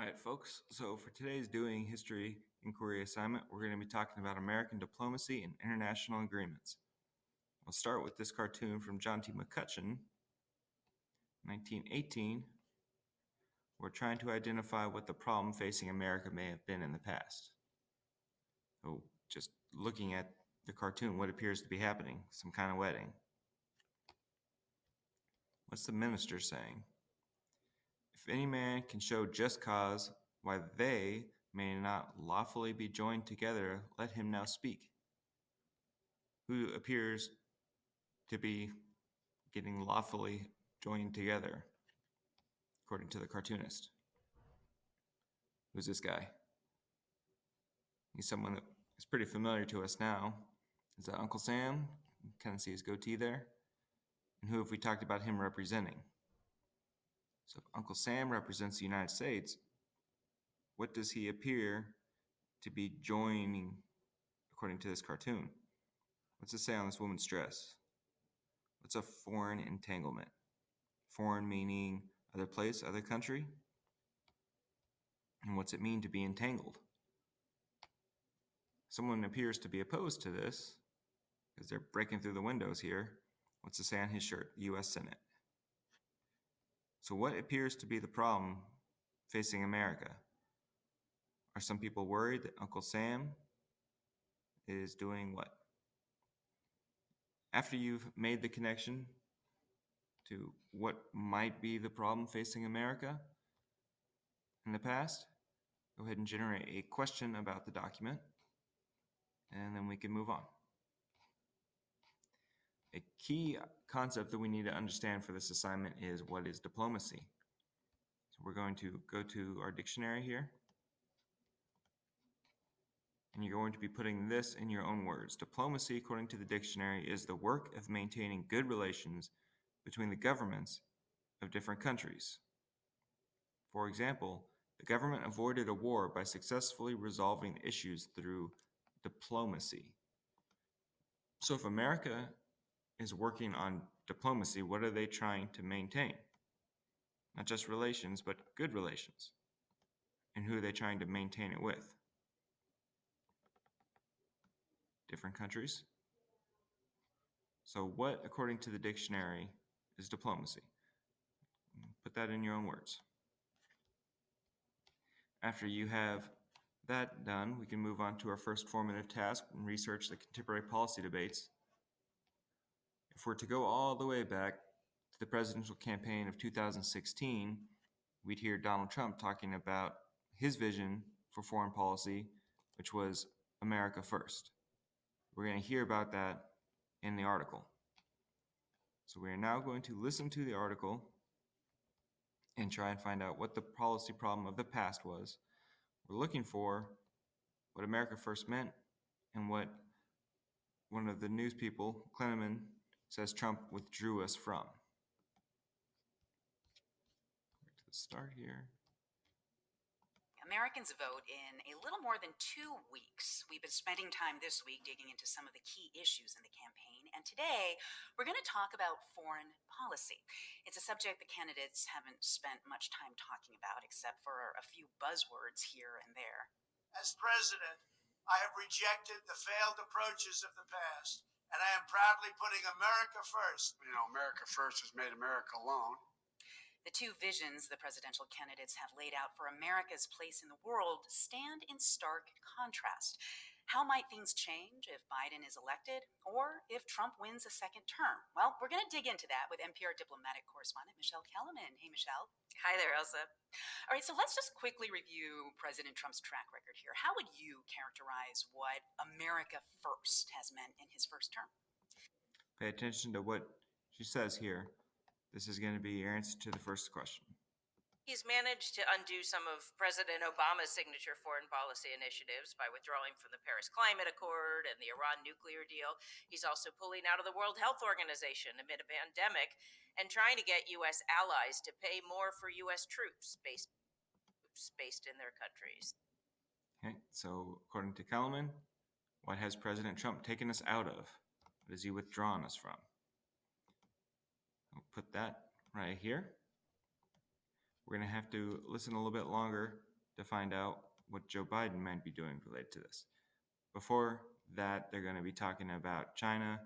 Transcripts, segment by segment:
Alright, folks, so for today's Dewey-ing History Inquiry assignment, we're going to be talking about American diplomacy and international agreements. We'll start with this cartoon from John T. McCutcheon, 1918. We're trying to identify what the problem facing America may have been in the past. So, just looking at the cartoon, what appears to be happening? Some kind of wedding. What's the minister saying? If any man can show just cause why they may not lawfully be joined together, let him now speak. Who appears to be getting lawfully joined together, according to the cartoonist? Who's this guy? He's someone that is pretty familiar to us now. Is that Uncle Sam? You kind of see his goatee there. And who have we talked about him representing? So if Uncle Sam represents the United States, what does he appear to be joining according to this cartoon? What's it say on this woman's dress? What's a foreign entanglement? Foreign meaning other place, other country? And what's it mean to be entangled? Someone appears to be opposed to this because they're breaking through the windows here. What's it say on his shirt? U.S. Senate. So what appears to be the problem facing America? Are some people worried that Uncle Sam is doing what? After you've made the connection to what might be the problem facing America in the past, go ahead and generate a question about the document, and then we can move on. A key concept that we need to understand for this assignment is what is diplomacy. So we're going to go to our dictionary here, and you're going to be putting this in your own words. Diplomacy, according to the dictionary, is the work of maintaining good relations between the governments of different countries. For example, the government avoided a war by successfully resolving issues through diplomacy. So if America is working on diplomacy, what are they trying to maintain? Not just relations, but good relations. And who are they trying to maintain it with? Different countries. So what, according to the dictionary, is diplomacy? Put that in your own words. After you have that done, we can move on to our first formative task and research the contemporary policy debates. If we're to go all the way back to the presidential campaign of 2016, we'd hear Donald Trump talking about his vision for foreign policy, which was America first. We're going to hear about that in the article. So we are now going to listen to the article and try and find out what the policy problem of the past was. We're looking for what America first meant and what one of the news people, Kleneman, says Trump withdrew us from. Back to the start here. Americans vote in a little more than 2 weeks. We've been spending time this week digging into some of the key issues in the campaign, and today we're going to talk about foreign policy. It's a subject the candidates haven't spent much time talking about, except for a few buzzwords here and there. As president, I have rejected the failed approaches of the past, and I am proudly putting America first. You know, America first has made America alone. The two visions the presidential candidates have laid out for America's place in the world stand in stark contrast. How might things change if Biden is elected, or if Trump wins a second term? Well, we're going to dig into that with NPR diplomatic correspondent Michelle Kellerman. Hey, Michelle. Hi there, Elsa. All right, so let's just quickly review President Trump's track record here. How would you characterize what America first has meant in his first term? Pay attention to what she says here. This is going to be your answer to the first question. He's managed to undo some of President Obama's signature foreign policy initiatives by withdrawing from the Paris Climate Accord and the Iran nuclear deal. He's also pulling out of the World Health Organization amid a pandemic and trying to get U.S. allies to pay more for U.S. troops based in their countries. Okay, so according to Kellerman, what has President Trump taken us out of? What has he withdrawn us from? I'll put that right here. We're going to have to listen a little bit longer to find out what Joe Biden might be doing related to this. Before that, they're going to be talking about China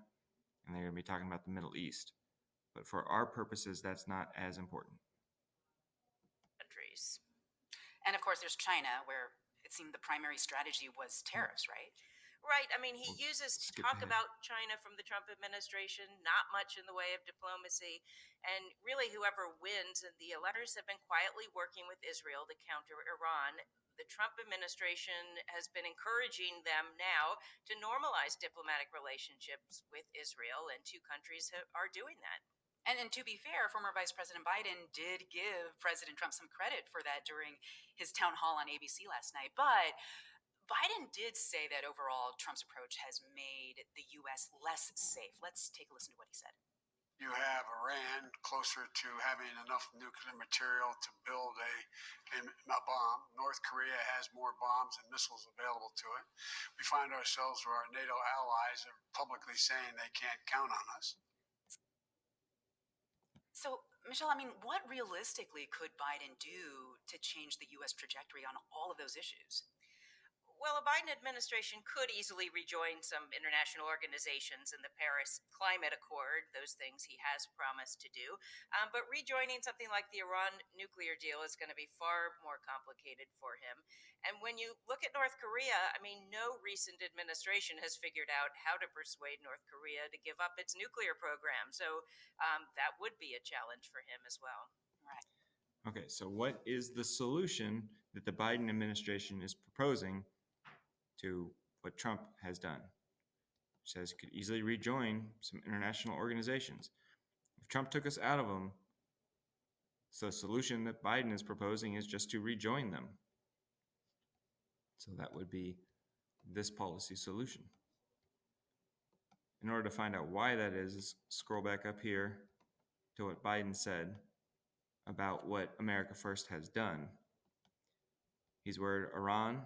and they're going to be talking about the Middle East. But for our purposes, that's not as important. Countries. And of course, there's China, where it seemed the primary strategy was tariffs, right? Right. I mean, he uses skip talk ahead. about China from the Trump administration, not much in the way of diplomacy. And really, whoever wins in the electors have been quietly working with Israel to counter Iran. The Trump administration has been encouraging them now to normalize diplomatic relationships with Israel, and two countries are doing that. And to be fair, former Vice President Biden did give President Trump some credit for that during his town hall on ABC last night. But Biden did say that overall Trump's approach has made the U.S. less safe. Let's take a listen to what he said. You have Iran closer to having enough nuclear material to build a bomb. North Korea has more bombs and missiles available to it. We find ourselves where our NATO allies are publicly saying they can't count on us. So, Michelle, I mean, what realistically could Biden do to change the U.S. trajectory on all of those issues? Well, a Biden administration could easily rejoin some international organizations in the Paris Climate Accord, those things he has promised to do. But rejoining something like the Iran nuclear deal is going to be far more complicated for him. And when you look at North Korea, I mean, no recent administration has figured out how to persuade North Korea to give up its nuclear program. So that would be a challenge for him as well. Right. Okay, so what is the solution that the Biden administration is proposing to what Trump has done? He says he could easily rejoin some international organizations. If Trump took us out of them, so the solution that Biden is proposing is just to rejoin them. So that would be this policy solution. In order to find out why that is, scroll back up here to what Biden said about what America First has done. He's worried Iran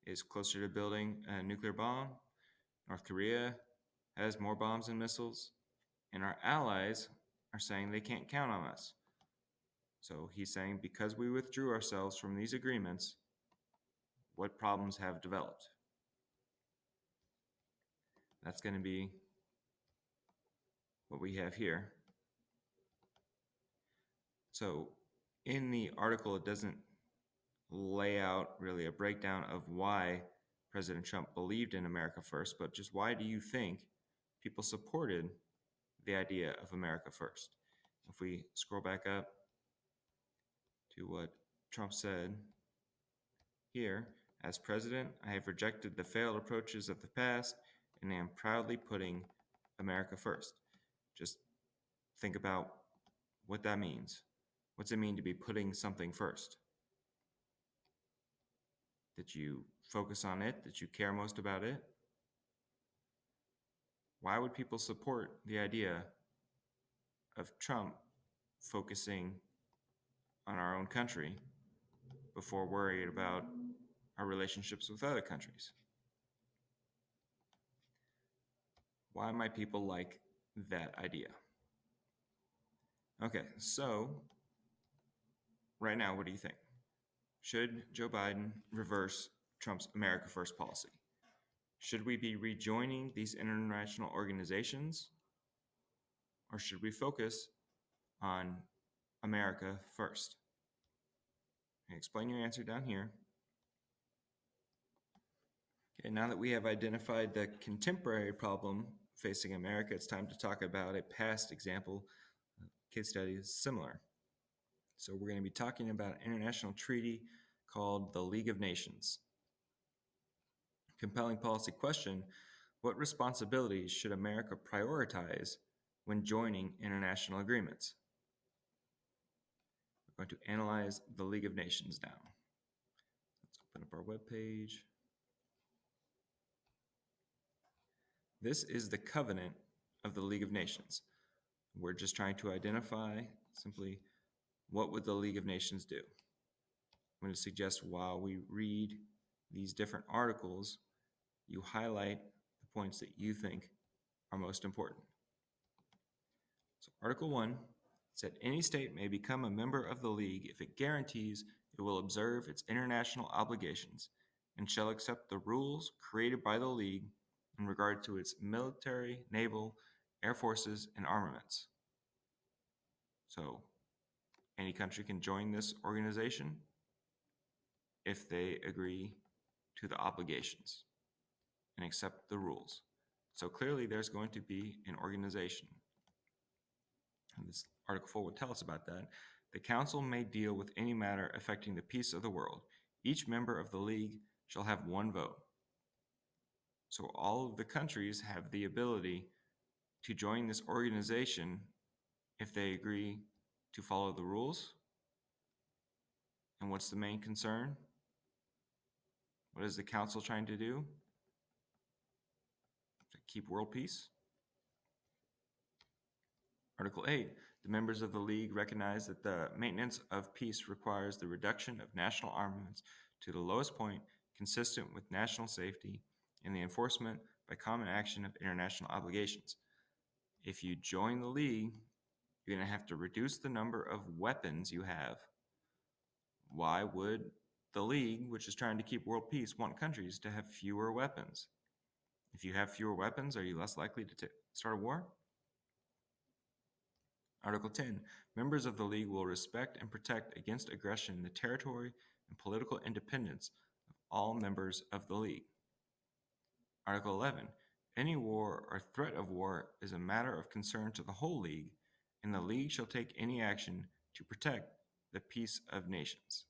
is closer to building a nuclear bomb. North Korea has more bombs and missiles. And our allies are saying they can't count on us. So he's saying because we withdrew ourselves from these agreements, what problems have developed? That's going to be what we have here. So in the article, it doesn't lay out really a breakdown of why President Trump believed in America First, but just why do you think people supported the idea of America First? If we scroll back up to what Trump said here, as president, I have rejected the failed approaches of the past and am proudly putting America first. Just think about what that means. What's it mean to be putting something first? Did you focus on it? Did you care most about it? Why would people support the idea of Trump focusing on our own country before worrying about our relationships with other countries? Why might people like that idea? Okay, so right now, what do you think? Should Joe Biden reverse Trump's America First policy? Should we be rejoining these international organizations? Or should we focus on America first? Explain your answer down here. Okay, now that we have identified the contemporary problem facing America, it's time to talk about a past example. Case study is similar. So we're going to be talking about an international treaty called the League of Nations. Compelling policy question: what responsibilities should America prioritize when joining international agreements? We're going to analyze the League of Nations now. Let's open up our webpage. This is the covenant of the League of Nations. We're just trying to identify simply what would the League of Nations do. I'm going to suggest while we read these different articles, you highlight the points that you think are most important. So Article 1 said any state may become a member of the League if it guarantees it will observe its international obligations and shall accept the rules created by the League in regard to its military, naval, air forces, and armaments. So, any country can join this organization if they agree to the obligations and accept the rules. So clearly there's going to be an organization. And this Article 4 will tell us about that. The Council may deal with any matter affecting the peace of the world. Each member of the League shall have one vote. So all of the countries have the ability to join this organization if they agree to follow the rules. And what's the main concern? What is the Council trying to do? To keep world peace? Article 8, the members of the League recognize that the maintenance of peace requires the reduction of national armaments to the lowest point consistent with national safety and the enforcement by common action of international obligations. If you join the League, you're going to have to reduce the number of weapons you have. Why would the League, which is trying to keep world peace, want countries to have fewer weapons? If you have fewer weapons, are you less likely to start a war? Article 10. Members of the League will respect and protect against aggression the territory and political independence of all members of the League. Article 11. Any war or threat of war is a matter of concern to the whole League, and the League shall take any action to protect the peace of nations.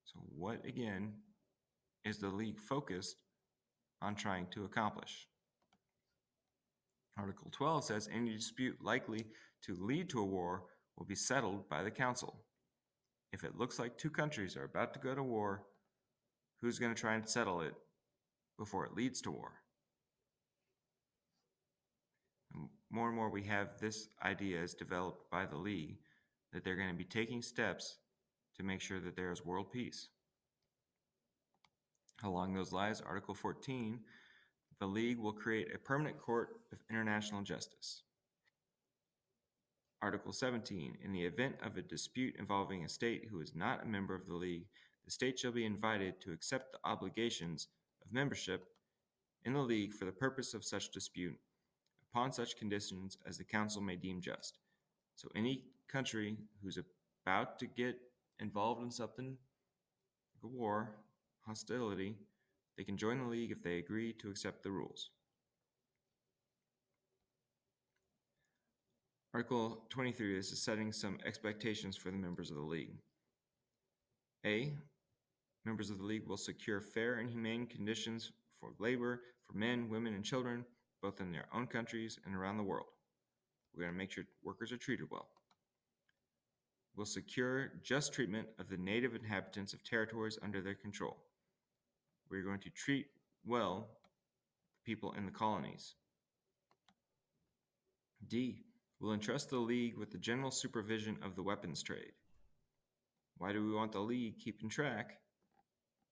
So what, again, is the League focused on trying to accomplish? Article 12 says any dispute likely to lead to a war will be settled by the Council. If it looks like two countries are about to go to war, who's going to try and settle it before it leads to war? And more and more we have this idea as developed by the League that they're going to be taking steps to make sure that there is world peace. Along those lines, Article 14, the League will create a permanent court of international justice. Article 17, in the event of a dispute involving a state who is not a member of the League, the state shall be invited to accept the obligations of membership in the League for the purpose of such dispute, upon such conditions as the Council may deem just. So any country who's about to get involved in something like a war, hostility, they can join the League if they agree to accept the rules. Article 23, this is setting some expectations for the members of the League. A, members of the League will secure fair and humane conditions for labor for men, women, and children, both in their own countries and around the world. We're going to make sure workers are treated well. Will secure just treatment of the native inhabitants of territories under their control. We're going to treat well people in the colonies. D, will entrust the League with the general supervision of the weapons trade. Why do we want the League keeping track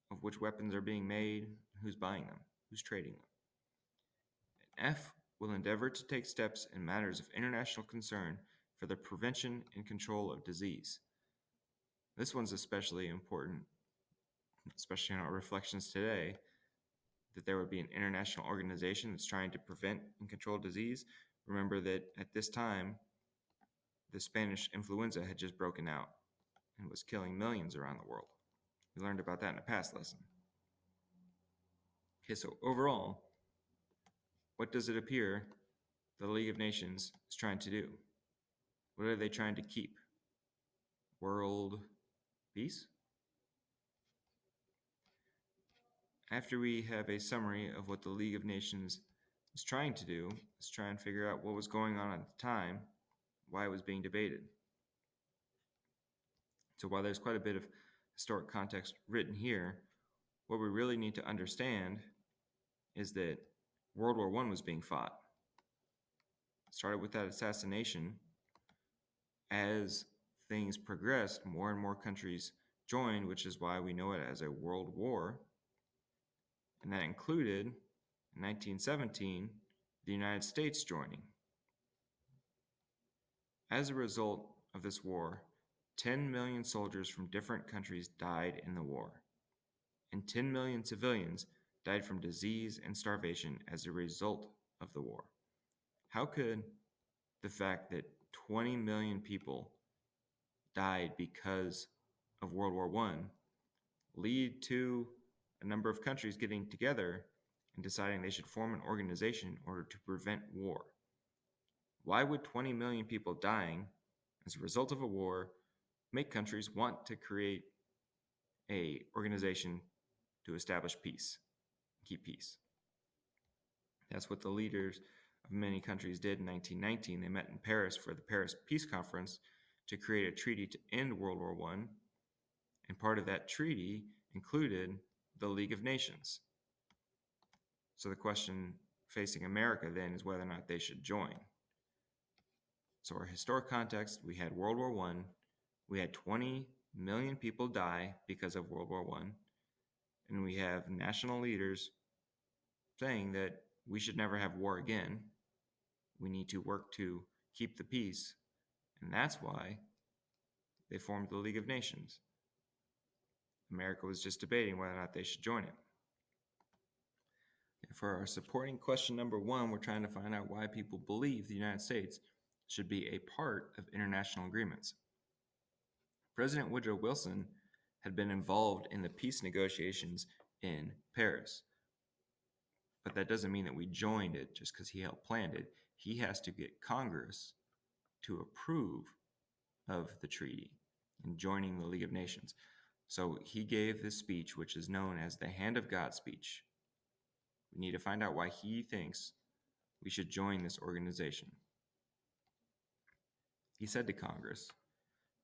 of which weapons are being made, who's buying them, who's trading them? And F, will endeavor to take steps in matters of international concern for the prevention and control of disease. This one's especially important, especially in our reflections today, that there would be an international organization that's trying to prevent and control disease. Remember that at this time, the Spanish influenza had just broken out and was killing millions around the world. We learned about that in a past lesson. Okay, so overall, what does it appear the League of Nations is trying to do? What are they trying to keep? World peace? After we have a summary of what the League of Nations is trying to do, let's try and figure out what was going on at the time, why it was being debated. So while there's quite a bit of historic context written here, what we really need to understand is that World War I was being fought. It started with that assassination. As things progressed, more and more countries joined, which is why we know it as a world war. And that included, in 1917, the United States joining. As a result of this war, 10 million soldiers from different countries died in the war, and 10 million civilians died from disease and starvation as a result of the war. How could the fact that 20 million people died because of World War I lead to a number of countries getting together and deciding they should form an organization in order to prevent war? Why would 20 million people dying as a result of a war make countries want to create an organization to establish peace, keep peace? That's what the leaders of many countries did in 1919. They met in Paris for the Paris Peace Conference to create a treaty to end World War I, and part of that treaty included the League of Nations. So the question facing America then is whether or not they should join. So our historic context, we had World War I, we had 20 million people die because of World War I, and we have national leaders saying that we should never have war again. We need to work to keep the peace, and that's why they formed the League of Nations. America was just debating whether or not they should join it. And for our supporting question number 1, we're trying to find out why people believe the United States should be a part of international agreements. President Woodrow Wilson had been involved in the peace negotiations in Paris. But that doesn't mean that we joined it just because he helped plan it. He has to get Congress to approve of the treaty and joining the League of Nations. So he gave this speech, which is known as the Hand of God speech. We need to find out why he thinks we should join this organization. He said to Congress,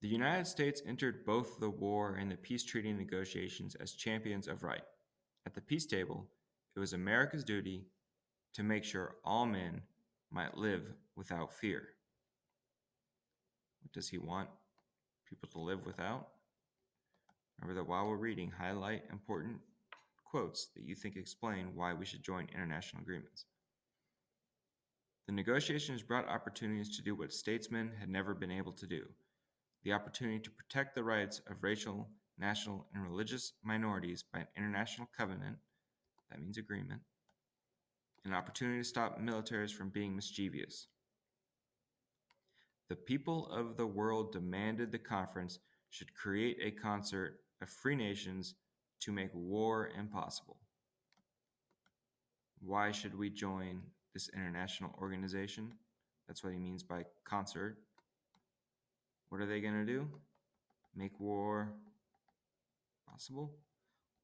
"The United States entered both the war and the peace treaty negotiations as champions of right. At the peace table, it was America's duty to make sure all men might live without fear." What does he want people to live without? Remember that while we're reading, highlight important quotes that you think explain why we should join international agreements. The negotiations brought opportunities to do what statesmen had never been able to do. The opportunity to protect the rights of racial, national, and religious minorities by an international covenant, that means agreement, an opportunity to stop militaries from being mischievous. The people of the world demanded the conference should create a concert of free nations to make war impossible. Why should we join this international organization? That's what he means by concert. What are they going to do? Make war possible?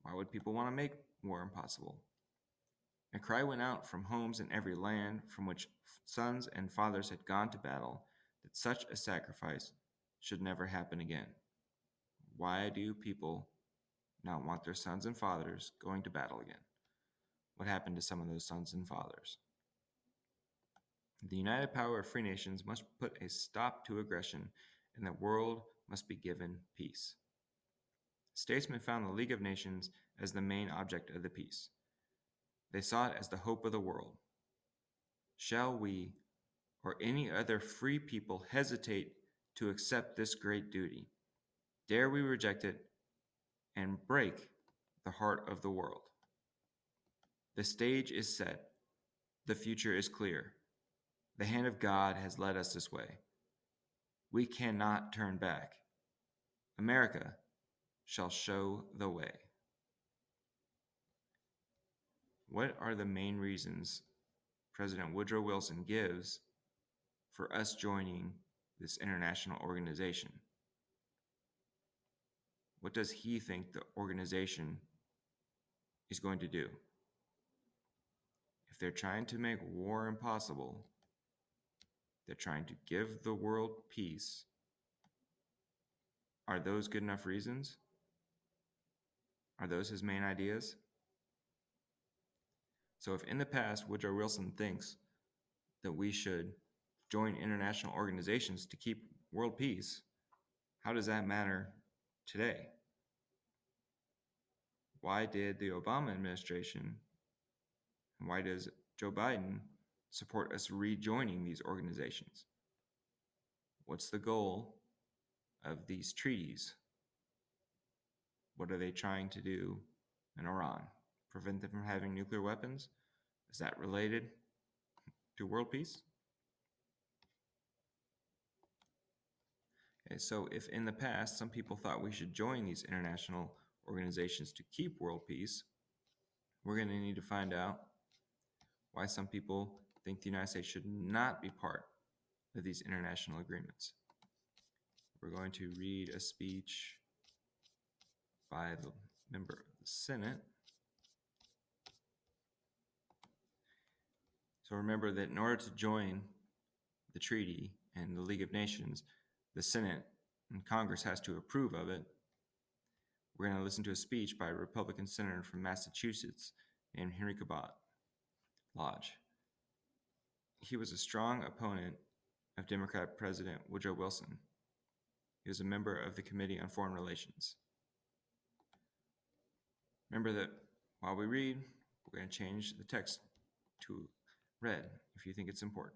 Why would people want to make war impossible? A cry went out from homes in every land from which sons and fathers had gone to battle that such a sacrifice should never happen again. Why do people not want their sons and fathers going to battle again? What happened to some of those sons and fathers? The united power of free nations must put a stop to aggression, and the world must be given peace. Statesmen found the League of Nations as the main object of the peace. They saw it as the hope of the world. Shall we, or any other free people, hesitate to accept this great duty? Dare we reject it and break the heart of the world? The stage is set. The future is clear. The hand of God has led us this way. We cannot turn back. America shall show the way. What are the main reasons President Woodrow Wilson gives for us joining this international organization? What does he think the organization is going to do? If they're trying to make war impossible, they're trying to give the world peace, are those good enough reasons? Are those his main ideas? So if in the past Woodrow Wilson thinks that we should join international organizations to keep world peace, how does that matter today? Why did the Obama administration, and why does Joe Biden support us rejoining these organizations? What's the goal of these treaties. What are they trying to do in Iran? Prevent them from having nuclear weapons? Is that related to world peace? Okay, so if in the past some people thought we should join these international organizations to keep world peace, we're going to need to find out why some people think the United States should not be part of these international agreements. We're going to read a speech by the member of the Senate. So remember that in order to join the treaty and the League of Nations, the Senate and Congress has to approve of it. We're going to listen to a speech by a Republican senator from Massachusetts named Henry Cabot Lodge. He was a strong opponent of Democrat President Woodrow Wilson. He was a member of the Committee on Foreign Relations. Remember that while we read, we're going to change the text to red if you think it's important.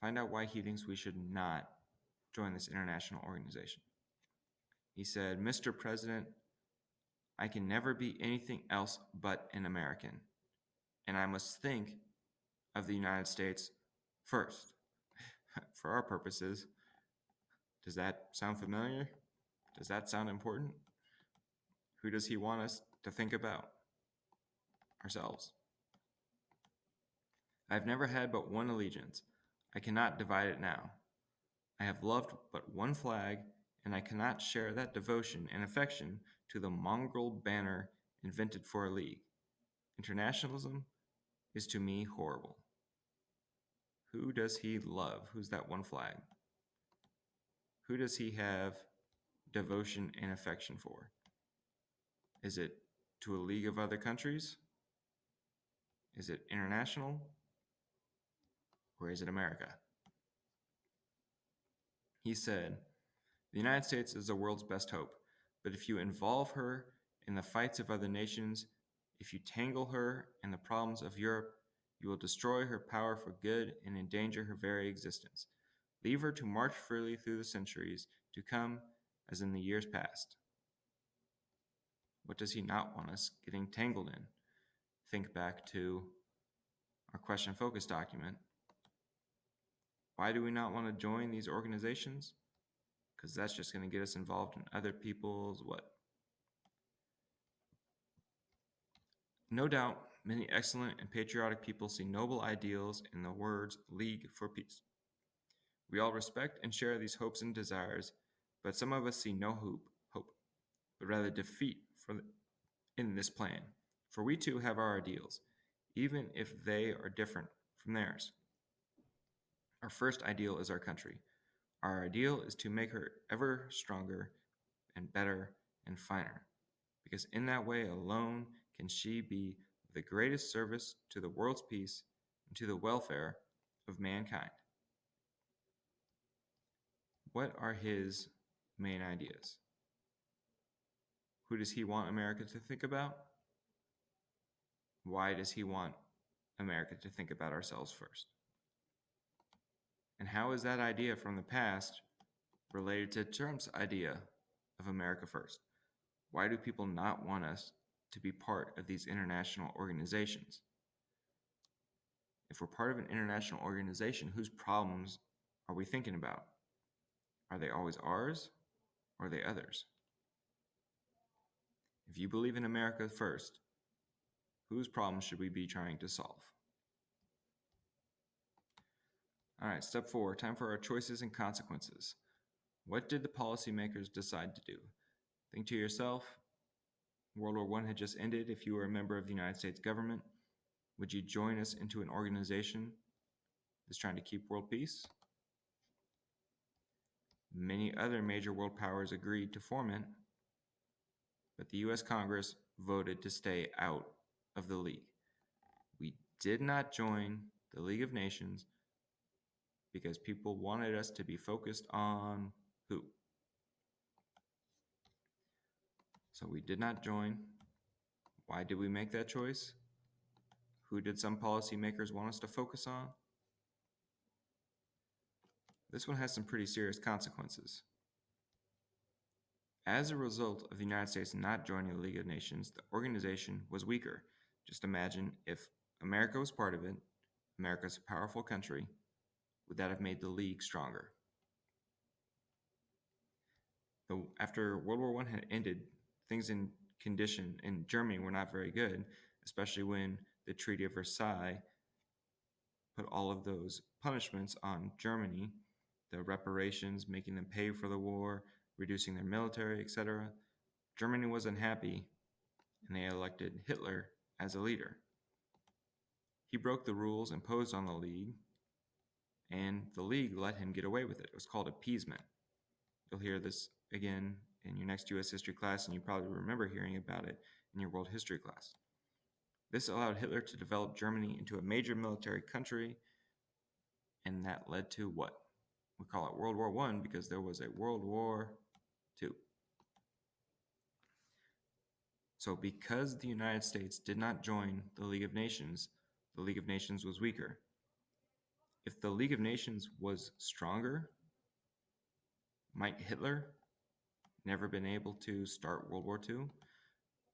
Find out why he thinks we should not join this international organization. He said, "Mr. President, I can never be anything else but an American, and I must think of the United States first." For our purposes, does that sound familiar? Does that sound important? Who does he want us to think about? Ourselves. I've never had but one allegiance. I cannot divide it now. I have loved but one flag, and I cannot share that devotion and affection to the mongrel banner invented for a league. Internationalism is to me horrible. Who does he love? Who's that one flag? Who does he have devotion and affection for? Is it to a league of other countries? Is it international? Or is it America? He said, "The United States is the world's best hope, but if you involve her in the fights of other nations, if you tangle her in the problems of Europe, you will destroy her power for good and endanger her very existence. Leave her to march freely through the centuries to come as in the years past." What does he not want us getting tangled in? Think back to our question focus document. Why do we not want to join these organizations? Because that's just going to get us involved in other people's what? No doubt, many excellent and patriotic people see noble ideals in the words League for Peace. We all respect and share these hopes and desires, but some of us see no hope, but rather defeat in this plan. For we too have our ideals, even if they are different from theirs. Our first ideal is our country. Our ideal is to make her ever stronger and better and finer, because in that way alone can she be the greatest service to the world's peace and to the welfare of mankind. What are his main ideas? Who does he want America to think about? Why does he want America to think about ourselves first? And how is that idea from the past related to Trump's idea of America first? Why do people not want us to be part of these international organizations? If we're part of an international organization, whose problems are we thinking about? Are they always ours, or are they others? If you believe in America first, whose problems should we be trying to solve? All right, step 4, time for our choices and consequences. What did the policymakers decide to do? Think to yourself, World War I had just ended. If you were a member of the United States government, would you join us into an organization that's trying to keep world peace? Many other major world powers agreed to form it, but the US Congress voted to stay out of the League. We did not join the League of Nations because people wanted us to be focused on who? So we did not join. Why did we make that choice? Who did some policymakers want us to focus on? This one has some pretty serious consequences. As a result of the United States not joining the League of Nations, the organization was weaker. Just imagine if America was part of it, America's a powerful country, would that have made the League stronger? After World War I had ended, things in condition in Germany were not very good, especially when the Treaty of Versailles put all of those punishments on Germany, the reparations, making them pay for the war, reducing their military, etc. Germany was unhappy, and they elected Hitler as a leader. He broke the rules imposed on the League, and the League let him get away with it. It was called appeasement. You'll hear this again in your next U.S. history class, and you probably remember hearing about it in your world history class. This allowed Hitler to develop Germany into a major military country, and that led to what? We call it World War I because there was a World War II. So because the United States did not join the League of Nations was weaker. If the League of Nations was stronger, might Hitler never been able to start World War II?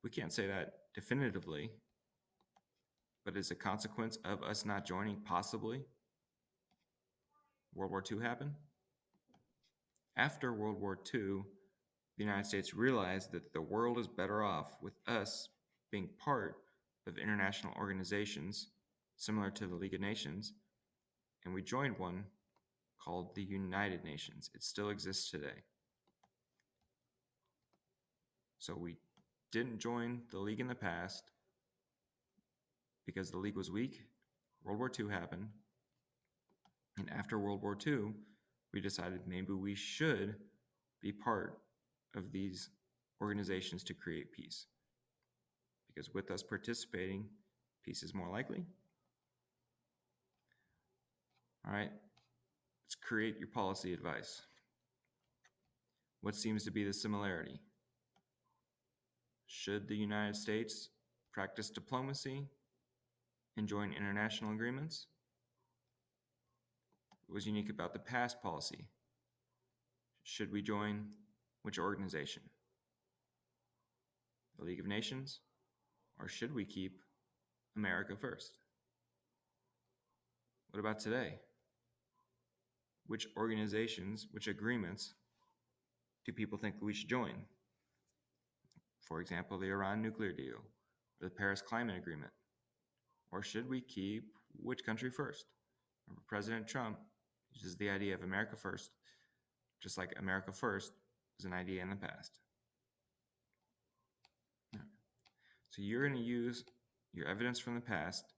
We can't say that definitively, but as a consequence of us not joining, possibly, World War II happened? After World War II, the United States realized that the world is better off with us being part of international organizations similar to the League of Nations, and we joined one called the United Nations. It still exists today. So we didn't join the League in the past because the League was weak. World War II happened. And after World War II, we decided maybe we should be part of these organizations to create peace. Because with us participating, peace is more likely. All right, let's create your policy advice. What seems to be the similarity? Should the United States practice diplomacy and join international agreements? What was unique about the past policy? Should we join which organization? The League of Nations? Or should we keep America first? What about today? Which organizations, which agreements do people think we should join? For example, the Iran nuclear deal, or the Paris Climate Agreement. Or should we keep which country first? Remember, President Trump uses the idea of America first, just like America first was an idea in the past. So you're going to use your evidence from the past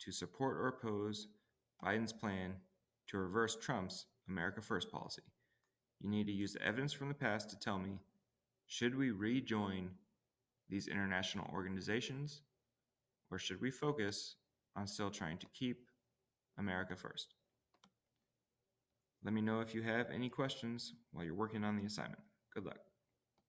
to support or oppose Biden's plan to reverse Trump's America First policy. You need to use the evidence from the past to tell me, should we rejoin these international organizations, or should we focus on still trying to keep America first? Let me know if you have any questions while you're working on the assignment. Good luck.